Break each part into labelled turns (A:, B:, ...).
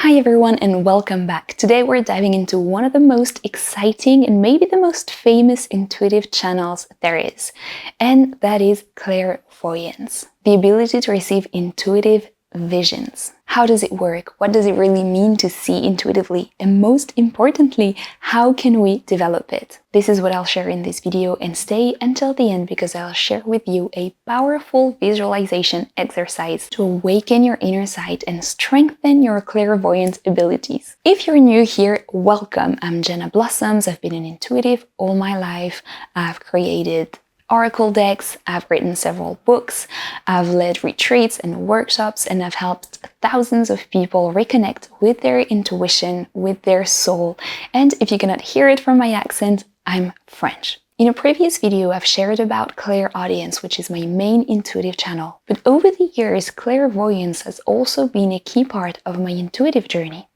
A: Hi everyone and welcome back. Today we're diving into one of the most exciting and maybe the most famous intuitive channels there is, and that is clairvoyance, the ability to receive intuitive visions. How does it work? What does it really mean to see intuitively? And most importantly, how can we develop it? This is what I'll share in this video, and stay until the end because I'll share with you a powerful visualization exercise to awaken your inner sight and strengthen your clairvoyant abilities. If you're new here, welcome. I'm Jenna Blossoms. I've been an intuitive all my life. I've created oracle decks, I've written several books, I've led retreats and workshops, and I've helped thousands of people reconnect with their intuition, with their soul. And if you cannot hear it from my accent, I'm French. In a previous video, I've shared about clairaudience, which is my main intuitive channel. But over the years, clairvoyance has also been a key part of my intuitive journey.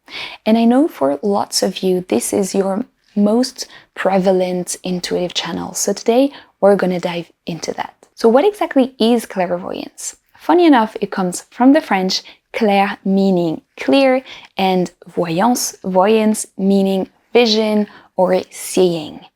A: And I know for lots of you, this is your most prevalent intuitive channel. So today, we're going to dive into that. So what exactly is clairvoyance? Funny enough, it comes from the French clair meaning clear and voyance, voyance meaning vision or seeing.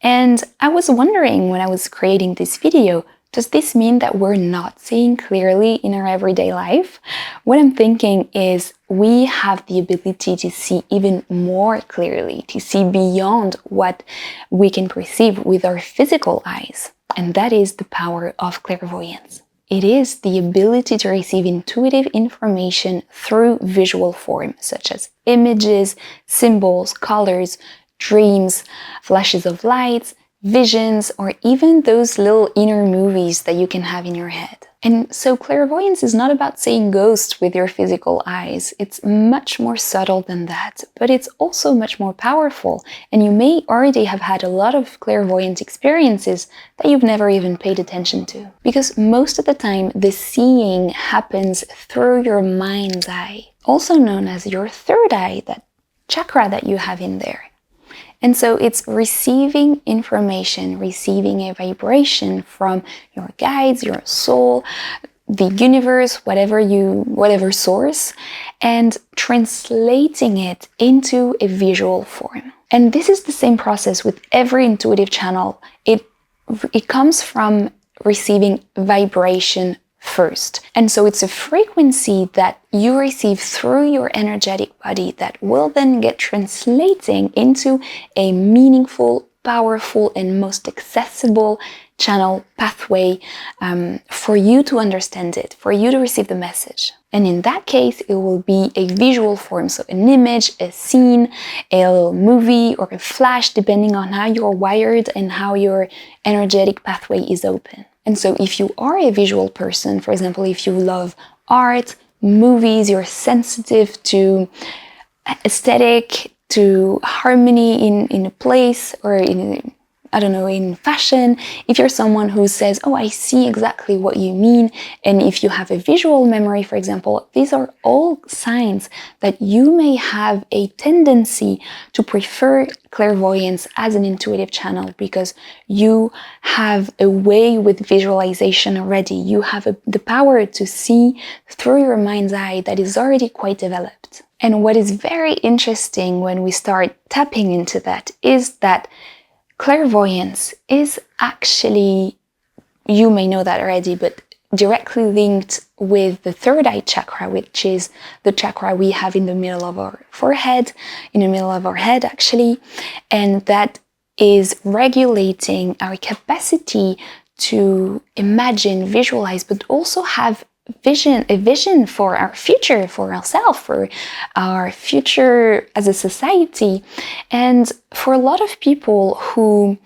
A: And I was wondering when I was creating this video, does this mean that we're not seeing clearly in our everyday life? What I'm thinking is we have the ability to see even more clearly, to see beyond what we can perceive with our physical eyes. And that is the power of clairvoyance. It is the ability to receive intuitive information through visual form, such as images, symbols, colors, dreams, flashes of light, visions, or even those little inner movies that you can have in your head. And so clairvoyance is not about seeing ghosts with your physical eyes. It's much more subtle than that, but it's also much more powerful. And you may already have had a lot of clairvoyant experiences that you've never even paid attention to. Because most of the time, the seeing happens through your mind's eye, also known as your third eye, that chakra that you have in there. And so it's receiving information, receiving a vibration from your guides, your soul, the universe, whatever source, and translating it into a visual form. And this is the same process with every intuitive channel. It comes from receiving vibration first. And so it's a frequency that you receive through your energetic body that will then get translating into a meaningful, powerful, and most accessible channel pathway for you to understand it, for you to receive the message. And in that case, it will be a visual form, so an image, a scene, a little movie, or a flash, depending on how you're wired and how your energetic pathway is open. And so if you are a visual person, for example, if you love art, movies, you're sensitive to aesthetic, to harmony in a place or in fashion, if you're someone who says, oh, I see exactly what you mean, and if you have a visual memory, for example, these are all signs that you may have a tendency to prefer clairvoyance as an intuitive channel because you have a way with visualization already. You have the power to see through your mind's eye that is already quite developed. And what is very interesting when we start tapping into that is that clairvoyance is actually, you may know that already, but directly linked with the third eye chakra, which is the chakra we have in the middle of our forehead, actually, and that is regulating our capacity to imagine, visualize, but also have a vision for our future, for ourselves, for our future as a society. And for a lot of people who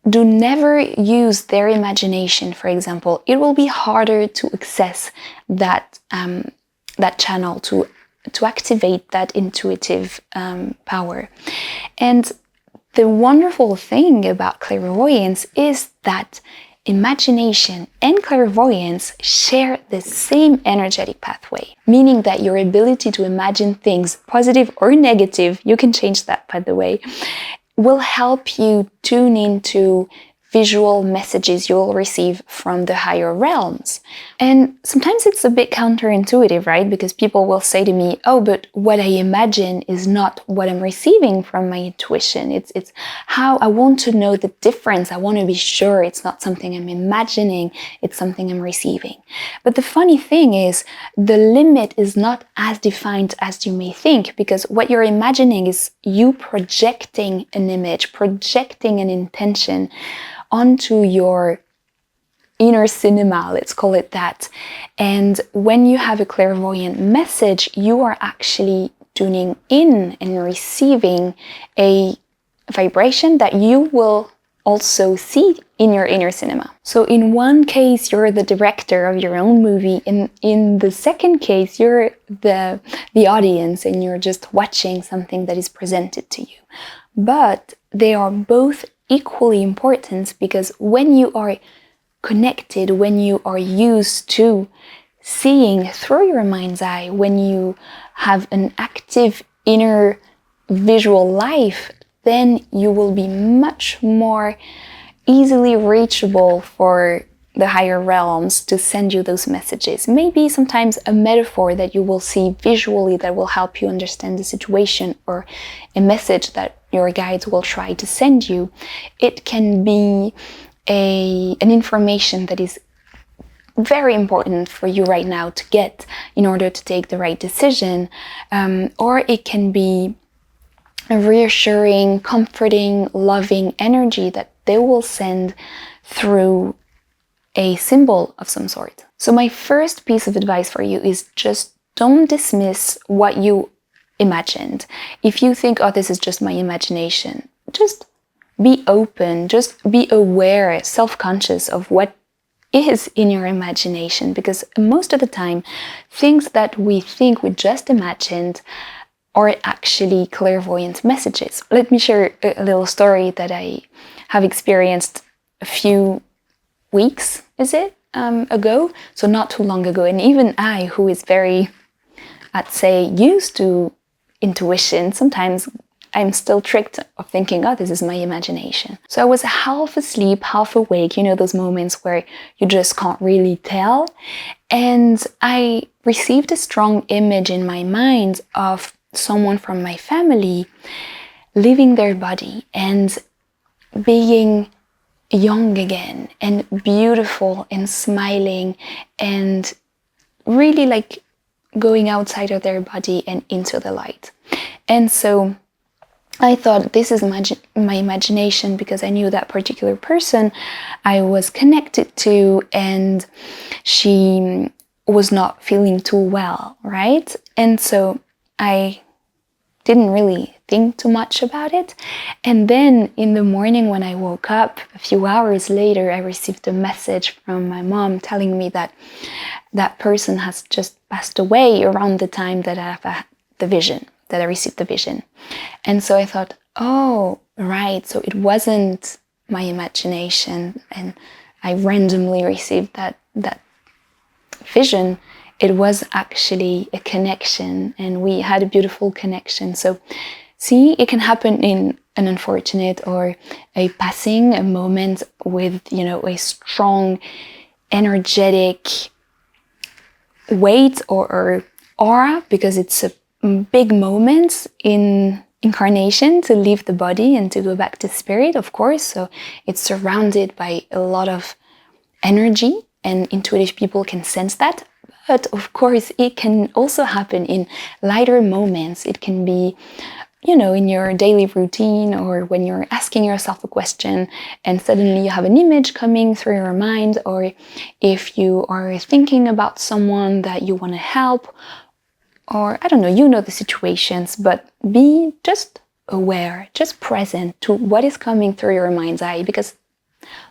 A: do never use their imagination, for example, it will be harder to access that channel, to activate that intuitive power. And the wonderful thing about clairvoyance is that imagination and clairvoyance share the same energetic pathway, meaning that your ability to imagine things, positive or negative, you can change that by the way, will help you tune into visual messages you'll receive from the higher realms. And sometimes it's a bit counterintuitive, right? Because people will say to me, oh, but what I imagine is not what I'm receiving from my intuition. It's how I want to know the difference. I want to be sure it's not something I'm imagining, it's something I'm receiving. But the funny thing is, the limit is not as defined as you may think, because what you're imagining is you projecting an image, projecting an intention onto your inner cinema, let's call it that. And when you have a clairvoyant message, you are actually tuning in and receiving a vibration that you will also see in your inner cinema. So in one case, you're the director of your own movie, and in the second case, you're the audience and you're just watching something that is presented to you. But they are both equally important, because when you are connected, when you are used to seeing through your mind's eye, when you have an active inner visual life, then you will be much more easily reachable for the higher realms to send you those messages. Maybe sometimes a metaphor that you will see visually that will help you understand the situation, or a message that your guides will try to send you. It can be an information that is very important for you right now to get in order to take the right decision, or it can be a reassuring, comforting, loving energy that they will send through a symbol of some sort. So my first piece of advice for you is just don't dismiss what you imagined. If you think, oh, this is just my imagination, just be open, just be aware, self-conscious of what is in your imagination, because most of the time, things that we think we just imagined are actually clairvoyant messages. Let me share a little story that I have experienced a few weeks, ago, so not too long ago. And even I, who is very, I'd say, used to intuition, sometimes I'm still tricked of thinking, oh, this is my imagination. So I was half asleep, half awake, those moments where you just can't really tell. And I received a strong image in my mind of someone from my family leaving their body and being young again and beautiful and smiling and really like going outside of their body and into the light. And so I thought, this is my imagination, because I knew that particular person I was connected to, and she was not feeling too well, right? And so I didn't really think too much about it. And then in the morning when I woke up, a few hours later, I received a message from my mom telling me that that person has just passed away around the time that I received the vision. And so I thought, oh, right, so it wasn't my imagination and I randomly received that vision. It was actually a connection, and we had a beautiful connection. So see, it can happen in an unfortunate or a passing, a moment with, a strong, energetic weight or aura, because it's a big moment in incarnation to leave the body and to go back to spirit, of course. So it's surrounded by a lot of energy, and intuitive people can sense that. But of course, it can also happen in lighter moments. It can be, in your daily routine, or when you're asking yourself a question and suddenly you have an image coming through your mind, or if you are thinking about someone that you want to help, or I don't know, the situations, but be just aware, just present to what is coming through your mind's eye, because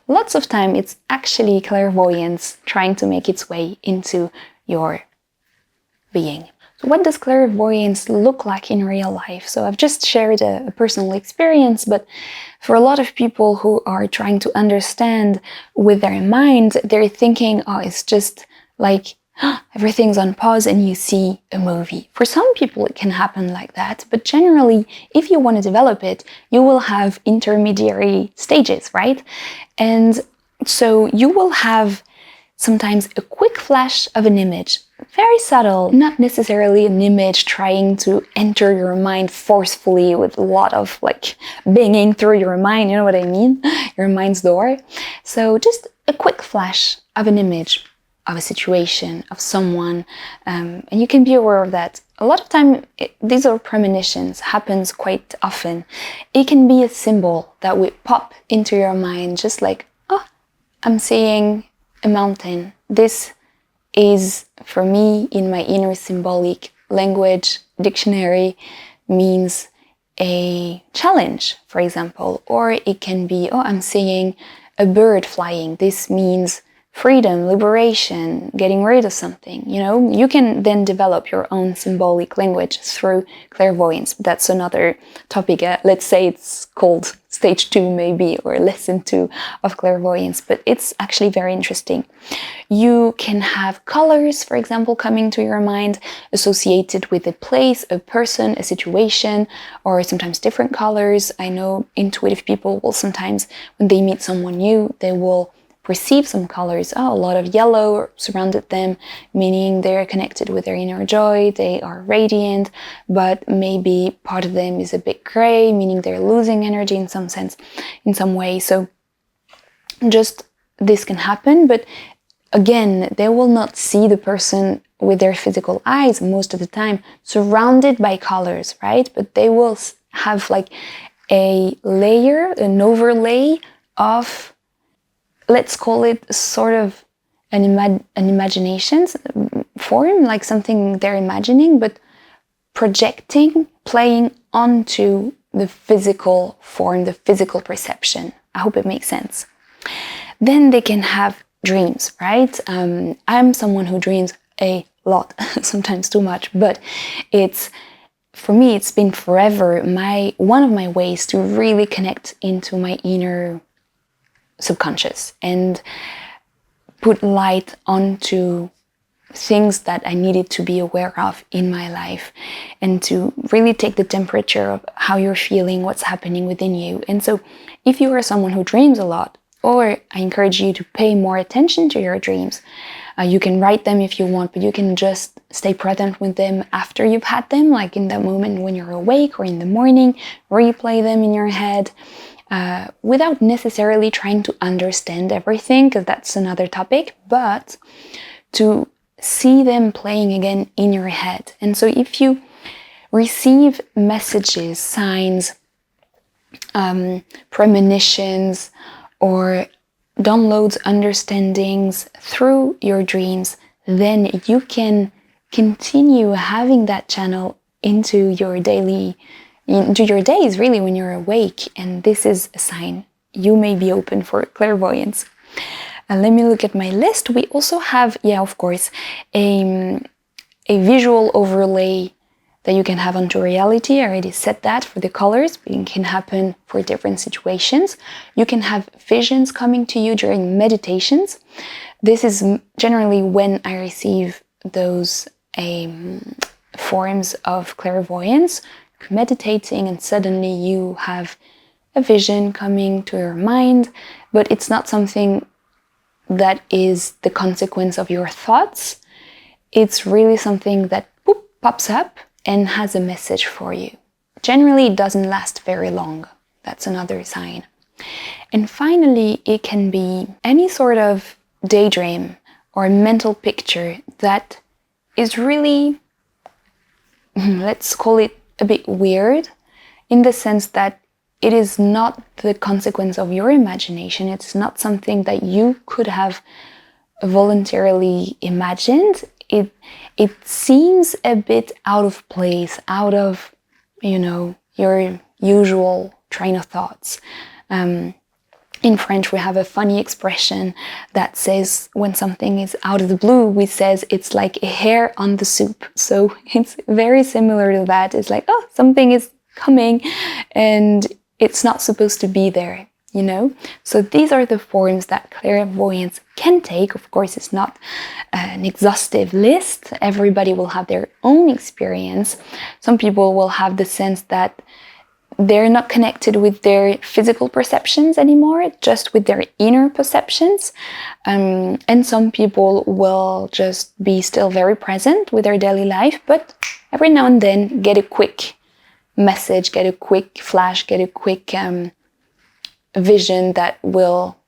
A: lots of time it's actually clairvoyance trying to make its way into your being. So what does clairvoyance look like in real life? So I've just shared a personal experience, but for a lot of people who are trying to understand with their mind, they're thinking, oh, it's just like everything's on pause and you see a movie. For some people it can happen like that, but generally if you want to develop it, you will have intermediary stages, right? And so you will have sometimes a quick flash of an image, very subtle, not necessarily an image trying to enter your mind forcefully with a lot of like banging through your mind, you know what I mean? Your mind's door. So just a quick flash of an image, of a situation, of someone, and you can be aware of that. A lot of time, these are premonitions, happens quite often. It can be a symbol that will pop into your mind, just like, oh, I'm seeing a mountain. This is, for me, in my inner symbolic language dictionary, means a challenge, for example. Or it can be, oh, I'm seeing a bird flying. This means freedom, liberation, getting rid of something. You know, you can then develop your own symbolic language through clairvoyance. That's another topic. Let's say it's called stage 2 maybe, or lesson 2 of clairvoyance, but it's actually very interesting. You can have colors, for example, coming to your mind associated with a place, a person, a situation, or sometimes different colors. I know intuitive people will sometimes, when they meet someone new, they will perceive some colors. Oh, a lot of yellow surrounded them, meaning they're connected with their inner joy, they are radiant, but maybe part of them is a bit gray, meaning they're losing energy in some sense, in some way. So just this can happen, but again, they will not see the person with their physical eyes most of the time, surrounded by colors, right? But they will have like a layer, an overlay of, let's call it sort of an imagination form, like something they're imagining, but projecting, playing onto the physical form, the physical perception. I hope it makes sense. Then they can have dreams, right? I'm someone who dreams a lot, sometimes too much, but for me, it's been forever one of my ways to really connect into my inner subconscious and put light onto things that I needed to be aware of in my life, and to really take the temperature of how you're feeling, what's happening within you. And so if you are someone who dreams a lot, or I encourage you to pay more attention to your dreams. You can write them if you want, but you can just stay present with them after you've had them, like in that moment when you're awake or in the morning, replay them in your head. Without necessarily trying to understand everything, because that's another topic, but to see them playing again in your head. And so if you receive messages, signs, premonitions, or downloads, understandings through your dreams, then you can continue having that channel into your days, really, when you're awake. And this is a sign you may be open for clairvoyance. Let me look at my list. We also have, of course, a visual overlay that you can have onto reality. I already said that for the colors, but it can happen for different situations. You can have visions coming to you during meditations. This is generally when I receive those forms of clairvoyance, meditating, and suddenly you have a vision coming to your mind, but it's not something that is the consequence of your thoughts. It's really something that pops up and has a message for you. Generally, it doesn't last very long. That's another sign. And finally, it can be any sort of daydream or mental picture that is really, let's call it a bit weird, in the sense that it is not the consequence of your imagination. It's not something that you could have voluntarily imagined. It seems a bit out of place, out of, your usual train of thoughts. In French, we have a funny expression that says when something is out of the blue, we says it's like a hair on the soup. So it's very similar to that. It's like, something is coming and it's not supposed to be there. you know? So these are the forms that clairvoyance can take. Of course, it's not an exhaustive list. Everybody will have their own experience. Some people will have the sense that they're not connected with their physical perceptions anymore, just with their inner perceptions. And some people will just be still very present with their daily life, but every now and then get a quick message, get a quick flash, get a quick vision that will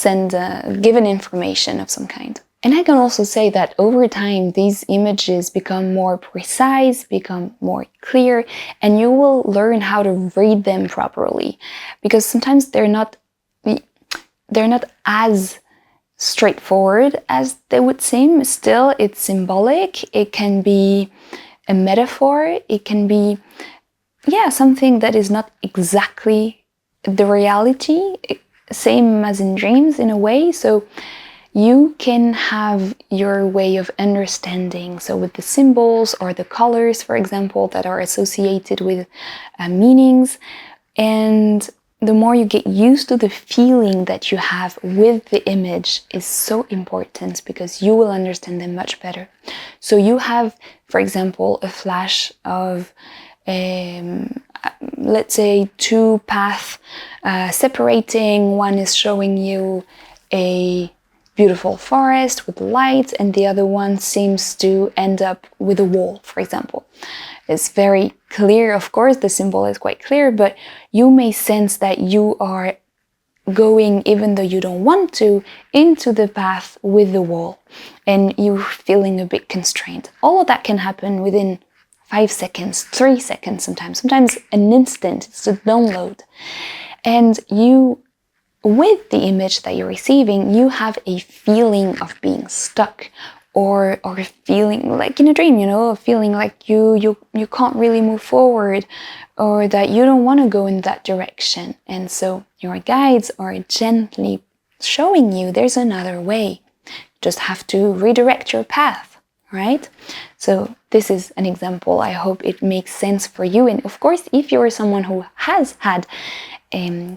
A: give an information of some kind. And I can also say that over time, these images become more precise, become more clear, and you will learn how to read them properly. Because sometimes they're not as straightforward as they would seem. Still, it's symbolic. It can be a metaphor. It can be, something that is not exactly the reality, same as in dreams in a way. So you can have your way of understanding. So with the symbols or the colors, for example, that are associated with meanings. And the more you get used to the feeling that you have with the image is so important, because you will understand them much better. So you have, for example, a flash of let's say two paths separating. One is showing you a beautiful forest with lights, and the other one seems to end up with a wall, for example. It's very clear, of course, the symbol is quite clear, but you may sense that you are going, even though you don't want to, into the path with the wall, and you're feeling a bit constrained. All of that can happen within 5 seconds, 3 seconds sometimes an instant. It's a download. And you, with the image that you're receiving, you have a feeling of being stuck, or feeling like in a dream, a feeling like you can't really move forward, or that you don't want to go in that direction. And so your guides are gently showing you there's another way. You just have to redirect your path, right? So this is an example. I hope it makes sense for you. And of course, if you're someone who has had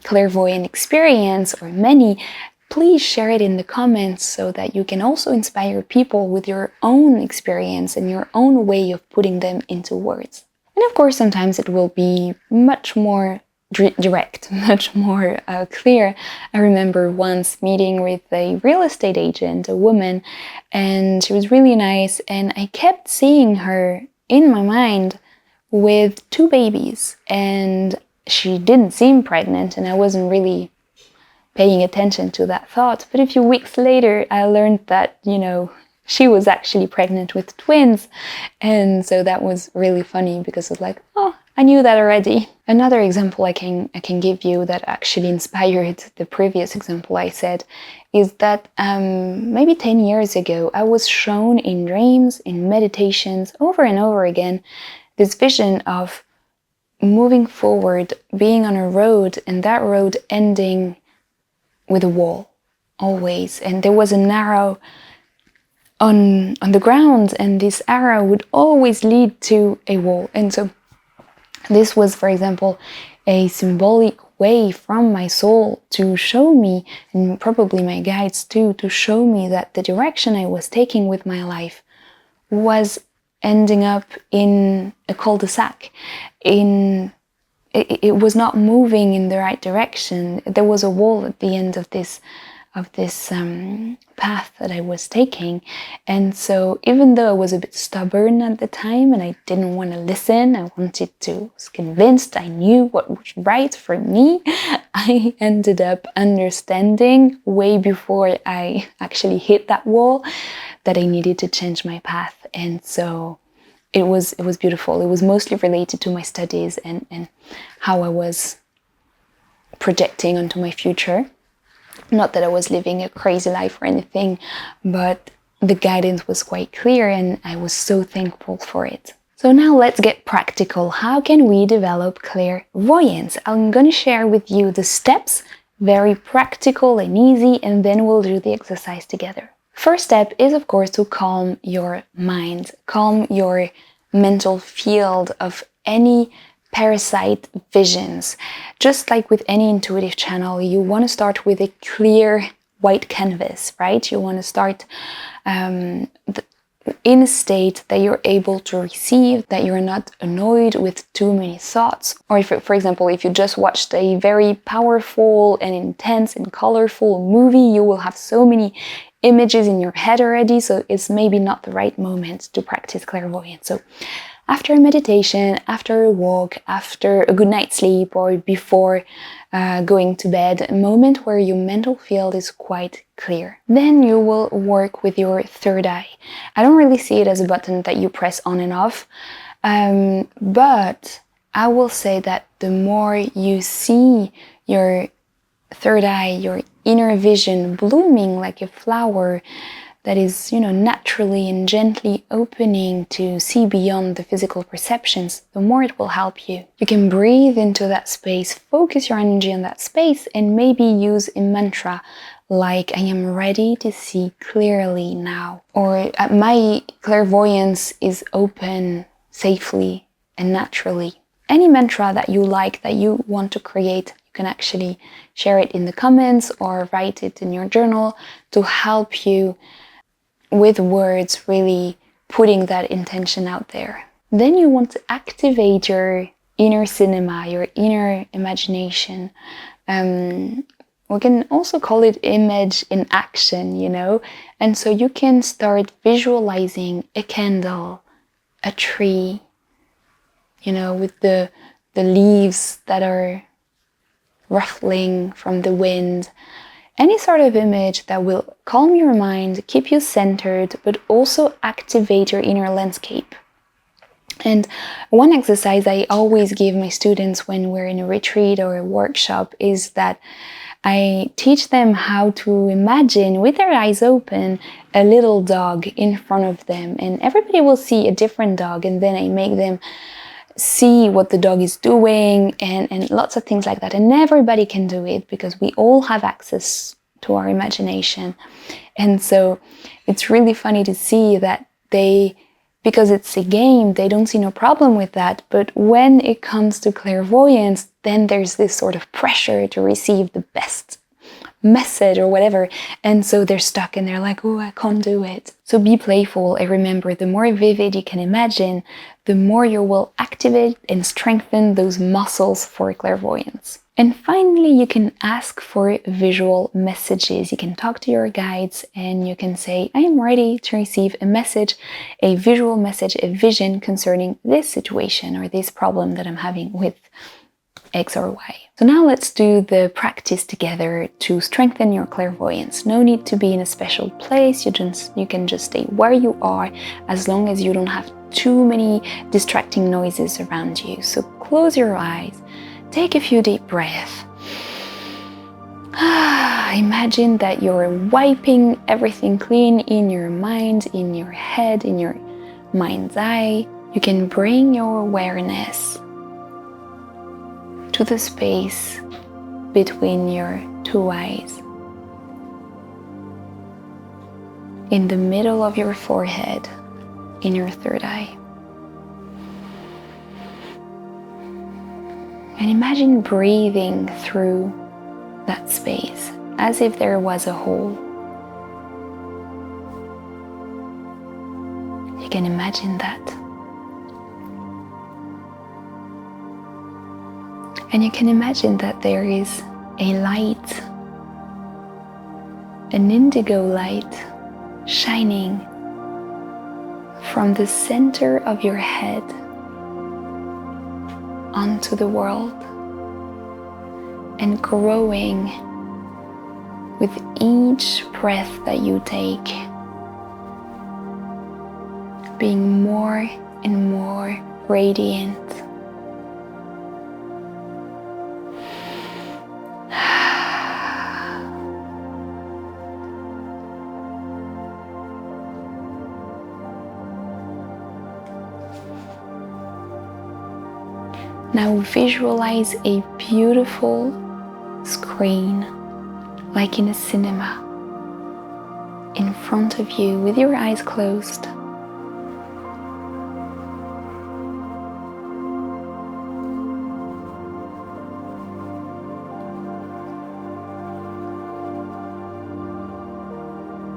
A: clairvoyant experience, or many, please share it in the comments so that you can also inspire people with your own experience and your own way of putting them into words. And of course, sometimes it will be much more direct, much more clear. I remember once meeting with a real estate agent, a woman, and she was really nice, and I kept seeing her in my mind with 2 babies, and she didn't seem pregnant, and I wasn't really paying attention to that thought. But a few weeks later, I learned that, she was actually pregnant with twins. And so that was really funny, because I was like, oh, I knew that already. Another example I can give you that actually inspired the previous example I said is that maybe 10 years ago, I was shown in dreams, in meditations, over and over again, this vision of moving forward, being on a road, and that road ending with a wall, always. And there was an arrow on the ground, and this arrow would always lead to a wall. And so this was, for example, a symbolic way from my soul to show me, and probably my guides too, to show me that the direction I was taking with my life was ending up in a cul-de-sac. It was not moving in the right direction. There was a wall at the end of this path that I was taking. And so even though I was a bit stubborn at the time and I didn't want to listen, I was convinced I knew what was right for me, I ended up understanding way before I actually hit that wall that I needed to change my path. And so it was beautiful. It was mostly related to my studies and how I was projecting onto my future. Not that I was living a crazy life or anything, but the guidance was quite clear, and I was so thankful for it. So now let's get practical. How can we develop clairvoyance? I'm going to share with you the steps, very practical and easy, and then we'll do the exercise together. First step is, of course, to calm your mind, calm your mental field of any parasite visions. Just like with any intuitive channel, you want to start with a clear white canvas, right? You want to start in a state that you're able to receive, that you're not annoyed with too many thoughts. Or if, for example, if you just watched a very powerful and intense and colorful movie, you will have so many images in your head already, so it's maybe not the right moment to practice clairvoyance. So after a meditation, after a walk, after a good night's sleep, or before going to bed, a moment where your mental field is quite clear. Then you will work with your third eye. I don't really see it as a button that you press on and off, but I will say that the more you see your third eye, your inner vision blooming like a flower that is, naturally and gently opening to see beyond the physical perceptions, the more it will help you. You can breathe into that space, focus your energy on that space, and maybe use a mantra like, I am ready to see clearly now. Or my clairvoyance is open safely and naturally. Any mantra that you like, that you want to create, you can actually share it in the comments or write it in your journal to help you with words, really putting that intention out there. Then you want to activate your inner cinema, your inner imagination. We can also call it image in action, And so you can start visualizing a candle, a tree, with the leaves that are ruffling from the wind. Any sort of image that will calm your mind, keep you centered, but also activate your inner landscape. And one exercise I always give my students when we're in a retreat or a workshop is that I teach them how to imagine, with their eyes open, a little dog in front of them. And everybody will see a different dog, and then I make them see what the dog is doing and lots of things like that. And everybody can do it because we all have access to our imagination. And so it's really funny to see that because it's a game, they don't see no problem with that. But when it comes to clairvoyance, then there's this sort of pressure to receive the best message or whatever, and so they're stuck and they're like, oh, I can't do it. So be playful, and remember, the more vivid you can imagine, the more you will activate and strengthen those muscles for clairvoyance. And finally, you can ask for visual messages. You can talk to your guides and you can say, I am ready to receive a message, a visual message, a vision concerning this situation or this problem that I'm having with X or Y. So now let's do the practice together to strengthen your clairvoyance. No need to be in a special place. You can just stay where you are, as long as you don't have too many distracting noises around you. So close your eyes, take a few deep breaths. Imagine that you're wiping everything clean in your mind, in your head, in your mind's eye. You can bring your awareness to the space between your two eyes, in the middle of your forehead, in your third eye. And imagine breathing through that space as if there was a hole. You can imagine that. And you can imagine that there is a light, an indigo light, shining from the center of your head onto the world and growing with each breath that you take, being more and more radiant. Now visualize a beautiful screen, like in a cinema, in front of you with your eyes closed.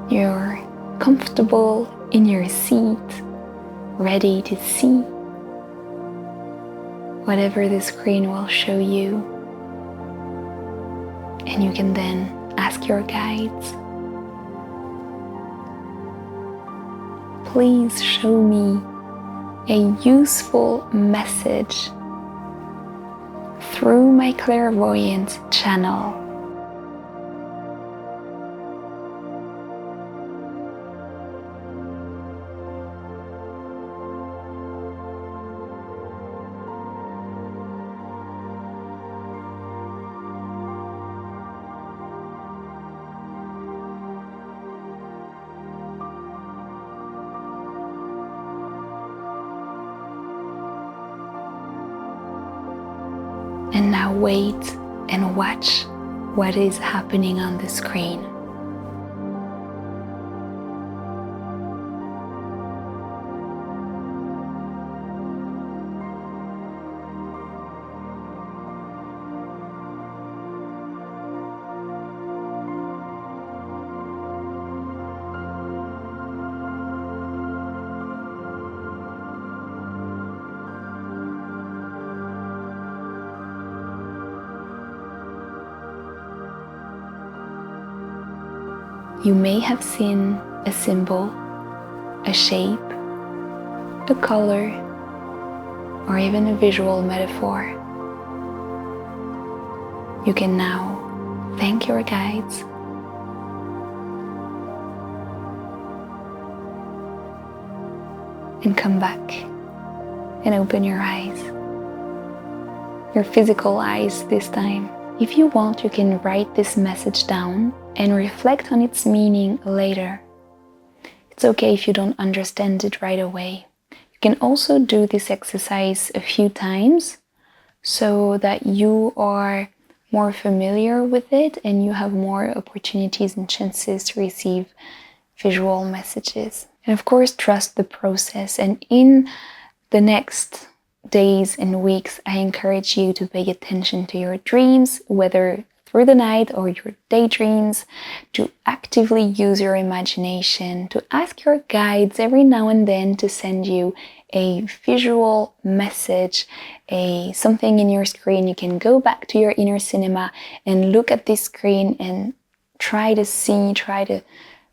A: You're comfortable in your seat, ready to see whatever the screen will show you. And you can then ask your guides, please show me a useful message through my clairvoyance channel. And now wait and watch what is happening on the screen. You may have seen a symbol, a shape, a color, or even a visual metaphor. You can now thank your guides and come back and open your eyes, your physical eyes this time. If you want, you can write this message down and reflect on its meaning later. It's okay if you don't understand it right away. You can also do this exercise a few times so that you are more familiar with it and you have more opportunities and chances to receive visual messages. And of course, trust the process. And in the next days and weeks, I encourage you to pay attention to your dreams, whether through the night or your daydreams, to actively use your imagination, to ask your guides every now and then to send you a visual message, something in your screen. You can go back to your inner cinema and look at this screen and try to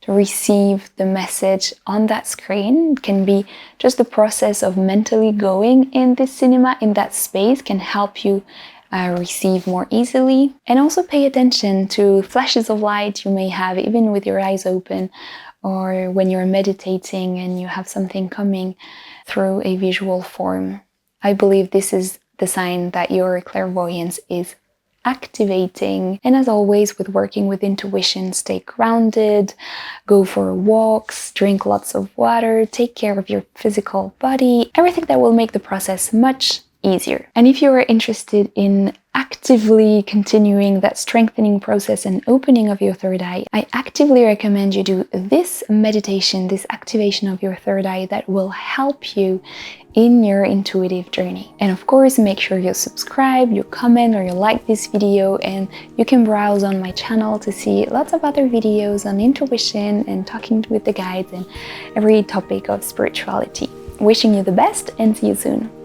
A: receive the message on that screen. It can be just the process of mentally going in this cinema, in that space, can help you receive more easily. And also pay attention to flashes of light you may have even with your eyes open, or when you're meditating and you have something coming through a visual form. I believe this is the sign that your clairvoyance is activating. And as always, with working with intuition, stay grounded, go for walks, drink lots of water, take care of your physical body, everything that will make the process much easier. And if you are interested in actively continuing that strengthening process and opening of your third eye, I actively recommend you do this meditation, this activation of your third eye that will help you in your intuitive journey. And of course, make sure you subscribe, you comment, or you like this video, and you can browse on my channel to see lots of other videos on intuition and talking with the guides and every topic of spirituality. Wishing you the best and see you soon.